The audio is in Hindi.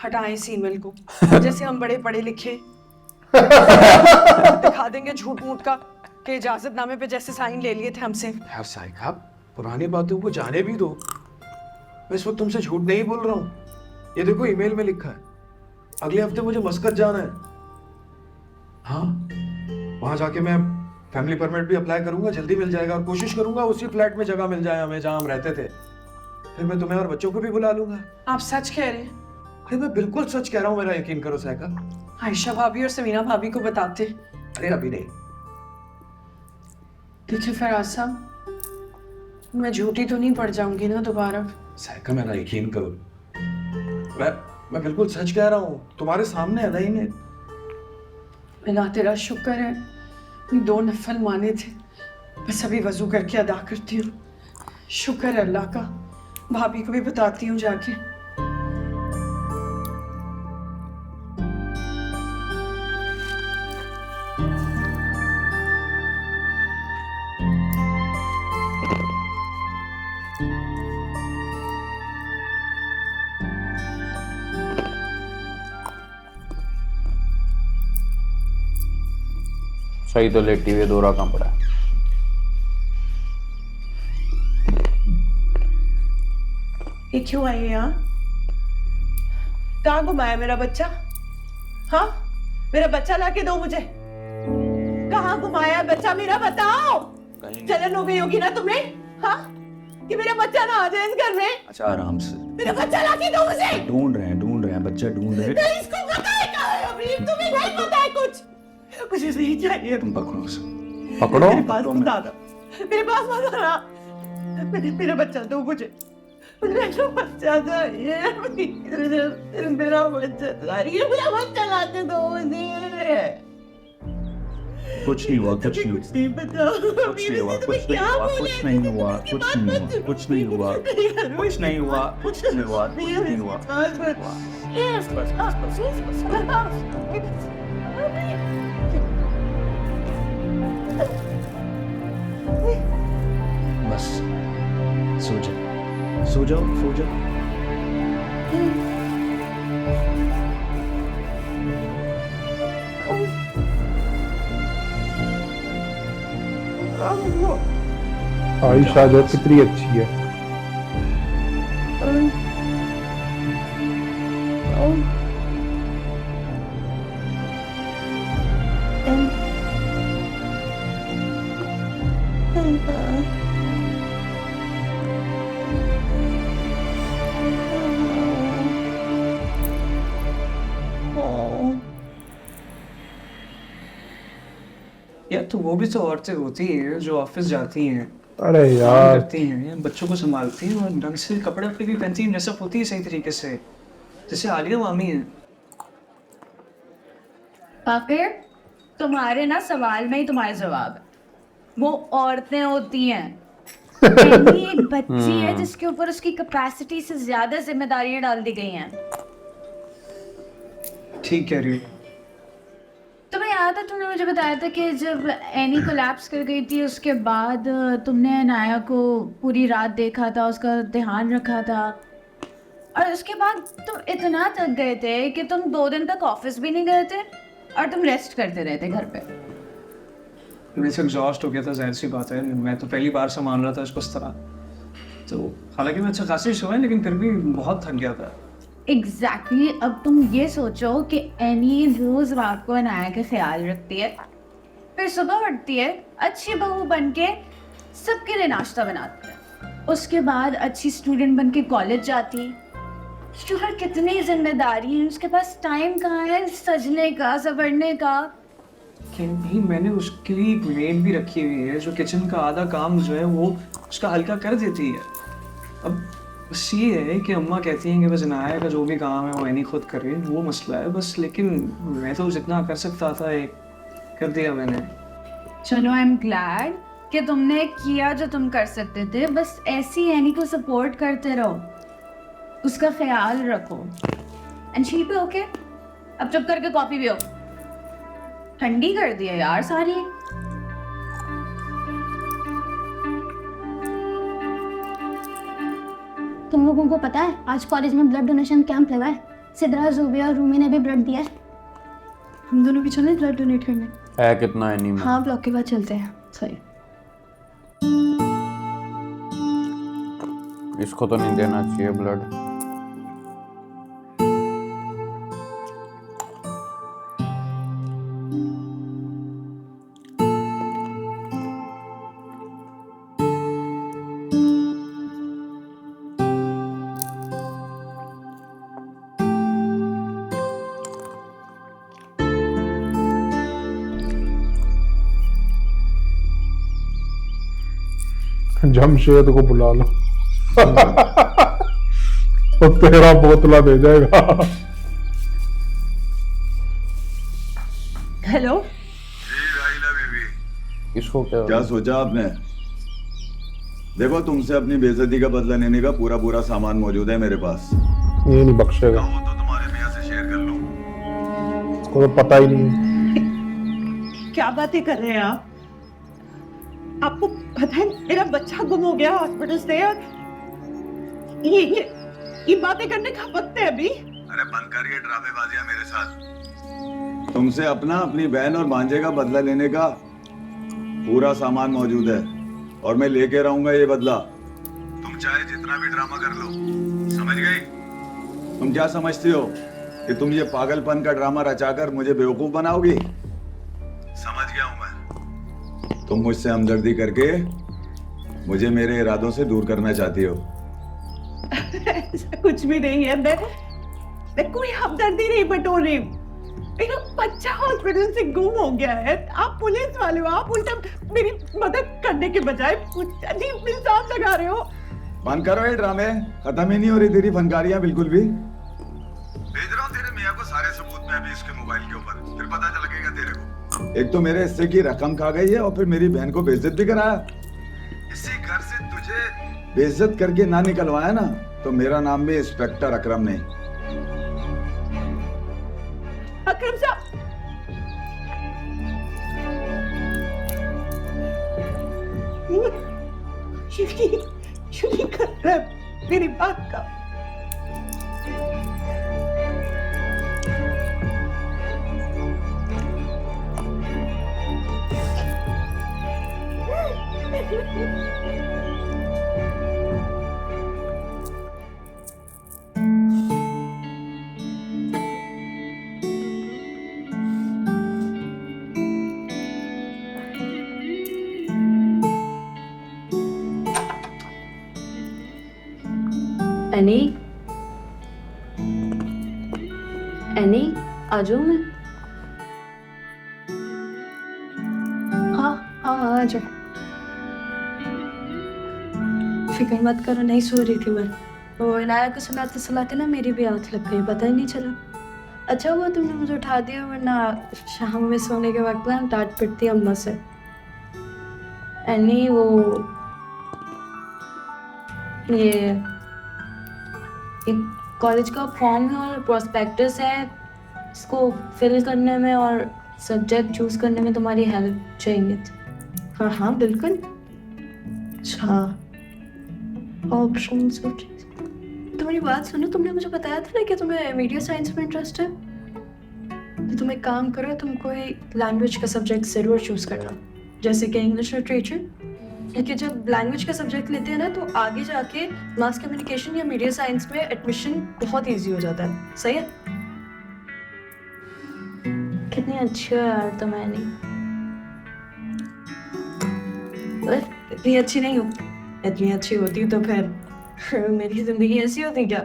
हटाएं इस ईमेल को। जैसे हम बड़े पढ़े लिखे दिखा देंगे झूठ मूठ का कि इजाजतनामे पे जैसे साइन ले लिए थे हमसे। यार साहिबा, पुरानी बातों को जाने भी दो। मैं इस वक्त तुमसे झूठ नहीं बोल रहा हूँ। ये देखो ईमेल में लिखा है, अगले हफ्ते मुझे मस्कत जाना है। हाँ, वहां जाके मैं फैमिली परमिट भी अप्लाई करूंगा, जल्दी मिल जाएगा। और कोशिश करूंगा उसी फ्लैट में जगह मिल जाए हमें जहां हम रहते थे। फिर मैं तुम्हें और बच्चों को भी बुला लूंगा। आप सच कह रहे हैं? अरे मैं बिल्कुल सच कह रहा हूँ, मेरा यकीन करो साहिबा। आयशा भाभी और समीना भाभी को बताते। अरे अभी नहीं। देखिए फराज साहब, मैं झूठी तो नहीं पड़ जाऊंगी ना दोबारा? साहिबा मेरा यकीन करो, मैं बिल्कुल सच कह रहा हूँ, तुम्हारे सामने है ना ईमेल। अल्लाह तेरा शुक्र है, 2 नफल माने थे, बस अभी वजू करके अदा करती हूँ। शुक्र है अल्लाह का। भाभी को भी बताती हूँ जाके। सही तो लेटी हुई दौरा कहाँ पड़ा है? ये क्यों आई है यहाँ? कहाँ घुमाया मेरा बच्चा? हाँ, मेरा बच्चा लाके दो मुझे। कहाँ घुमाया बच्चा मेरा, बताओ। जलन हो गई होगी ना तुम्हें, हाँ, कि मेरा बच्चा ना आ जाए इस घर में। अच्छा आराम से, मेरा बच्चा लाके दो मुझे। ढूंढ रहे हैं बच्चा ढूंढ रहे हैं। नहीं, इसको पता है कहाँ है अभी, तुम्हें नहीं पता है कुछ। मुझे नहीं चाहिए। तुम पकड़ो उसे, पकड़ो। मेरे पास मत आना, मेरे पास मत आना। मेरा बच्चा दो मुझे, मेरा बच्चा चाहिए। मेरा बच्चा चाहिए, मेरा बच्चा लाके दो मुझे। कुछ नहीं हुआ, कुछ नहीं हुआ, नहीं पता। कुछ नहीं हुआ, कुछ नहीं हुआ, कुछ नहीं हुआ, कुछ नहीं हुआ, कुछ नहीं हुआ, कुछ नहीं हुआ, कुछ नहीं हुआ, कुछ नहीं हुआ। बस सो जाओ, सो जाओ, सो जाओ। आयशा जो कितनी अच्छी है। यार तो वो भी तो औरतें होती हैं जो ऑफिस जाती हैं, अरे काम यार, करती हैं, बच्चों को संभालती हैं और ढंग से कपड़े वपड़े भी पहनती हैं, ड्रेसअप होती है सही तरीके से, जैसे आलिया मामी है। आखिर तुम्हारे ना सवाल में ही तुम्हारे जवाब है। वो औरतें होती हैं। पहली एक बच्ची है जिसके ऊपर उसकी कैपेसिटी से ज्यादा जिम्मेदारियां डाल दी गई हैं। ठीक कह रही हो। तुम्हें याद है तुमने मुझे बताया था कि जब एनी कोलैप्स कर गई थी उसके बाद तुमने अनाया को पूरी रात देखा था, उसका ध्यान रखा था, और उसके बाद तुम इतना थक गए थे कि तुम 2 दिन तक ऑफिस भी नहीं गए थे और तुम रेस्ट करते रहे थे घर पे। मैं से एग्जॉस्ट हो गया था, जाहिर सी बात है, मैं तो पहली बार संभाल रहा था इसको इस तरह। तो हालांकि मैं अच्छा खासी सोया लेकिन फिर भी बहुत थक गया था। एग्जैक्टली अब तुम ये सोचो कि एनी रोज रात को अनाया का ख्याल रखती है, फिर सुबह उठती है, अच्छी बहू बन के सबके लिए नाश्ता बनाती है, उसके बाद अच्छी स्टूडेंट बन के कॉलेज जाती है। उसके ऊपर कितनी जिम्मेदारी है, उसके पास टाइम कहाँ है सजने का, संवरने का। नहीं, मैंने उसके लिए मेड भी रखी हुई है जो किचन का आधा काम जो है वो उसका हल्का कर देती है। अब बस ये है कि अम्मा कहती हैं कि बस अनाया का जो भी काम है वो नहीं खुद करे, वो मसला है बस। लेकिन मैं तो जितना कर सकता था एक कर दिया मैंने। चलो आई एम ग्लैड कि तुमने किया जो तुम कर सकते थे। बस ऐसी एनी को सपोर्ट करते रहो, उसका ख्याल रखो। एंड शी भी ओके। अब चुप करके कॉफी पियो, ठंडी कर दी है यार सारी। तुम लोगों को पता है आज कॉलेज में ब्लड डोनेशन कैंप लगा है? सिद्रा, ज़ूबिया और रूमी ने भी ब्लड दिया है। हम दोनों भी चलें ब्लड डोनेट करने? है कितना है नहीं हाँ, ब्लॉक के बाद चलते हैं। सही। इसको तो नहीं देना चाहिए ब्लड। जमशेद को बुला लो। तो तेरा बोतला दे जाएगा। हेलो, इसको क्या क्या सोचा आपने? देखो, तुमसे अपनी बेइज्जती का बदला लेने का पूरा पूरा सामान मौजूद है मेरे पास। ये नहीं बख्शेगा, वो तो तुम्हारे मियां से शेयर कर लो। उसको तो पता ही नहीं। क्या बातें कर रहे हैं आप? आपको पता है मेरा बच्चा गुम हो गया हॉस्पिटल से, और ये बातें करने का वक्त है अभी? अरे बंद कर ये ड्रामेबाजियां मेरे साथ। तुमसे अपनी बहन और भांजे का बदला लेने का पूरा सामान मौजूद है, और मैं लेके रहूंगा ये बदला। तुम चाहे जितना भी ड्रामा कर लो, समझ गई? तुम क्या समझती हो कि तुम ये पागलपन का ड्रामा रचाकर मुझे बेवकूफ बनाओगी? समझ गया हूं मैं। तुम मुझसे हमदर्दी करके मुझे मेरे इरादों से दूर करना चाहती हो। ऐसा कुछ भी नहीं है। मैं कोई हमदर्दी नहीं बटोर रही हूँ। मेरा बच्चा हॉस्पिटल से गुम हो गया है। आप पुलिस वाले हो, आप उल्टा मेरी मदद करने के बजाय कुछ अजीब इल्जाम लगा रहे हो। बंद करो ये ड्रामे, खत्म ही नहीं हो रही तेरी फनकारियां बिल्कुल भी। भेज रहा हूँ तेरे मियां को सारे सबूत में अभी इसके मोबाइल के ऊपर, फिर पता चल लगेगा तेरे को। एक तो मेरे हिस्से की रकम खा गई है, और फिर मेरी बहन को बेइज्जत भी कराया। इसी घर से तुझे बेइज्जत करके ना निकलवाया ना, तो मेरा नाम भी इंस्पेक्टर अकरम नहीं। अकरम साहब, यकीन कर रहा है मेरी बात का। एनी, एनी, आ जाऊँ मैं? हाँ हाँ हाँ, आ जाओ। फिक्र मत करो, नहीं सो रही थी मैं। वो इनाया को सुलाते सुलाते ना मेरी भी आँख लग गई, पता ही नहीं चला। अच्छा हुआ तुमने मुझे उठा दिया, वरना शाम में सोने के वक्त ना डांट पिटती अम्मा से। एनी, वो ये कॉलेज का फॉर्म है और प्रोस्पेक्टस है, इसको फिल करने में और सब्जेक्ट चूज करने में तुम्हारी हेल्प चाहिए थी। हाँ हाँ बिल्कुल। अच्छा, ऑप्शन तुम्हारी बात सुनो, तुमने मुझे बताया था ना कि तुम्हें मीडिया साइंस में इंटरेस्ट है, तो तुम एक काम करो, तुम कोई लैंग्वेज का सब्जेक्ट ज़रूर चूज करना, जैसे कि इंग्लिश लिटरेचर। क्योंकि जब लैंग्वेज का सब्जेक्ट लेते हैं ना, तो आगे जाके मास कम्युनिकेशन या मीडिया साइंस में एडमिशन बहुत इजी हो जाता है। सही है? कितनी अच्छी हो यार तुम एनी। इतनी अच्छी नहीं हो, इतनी अच्छी होती तो फिर मेरी जिंदगी ऐसी होती क्या?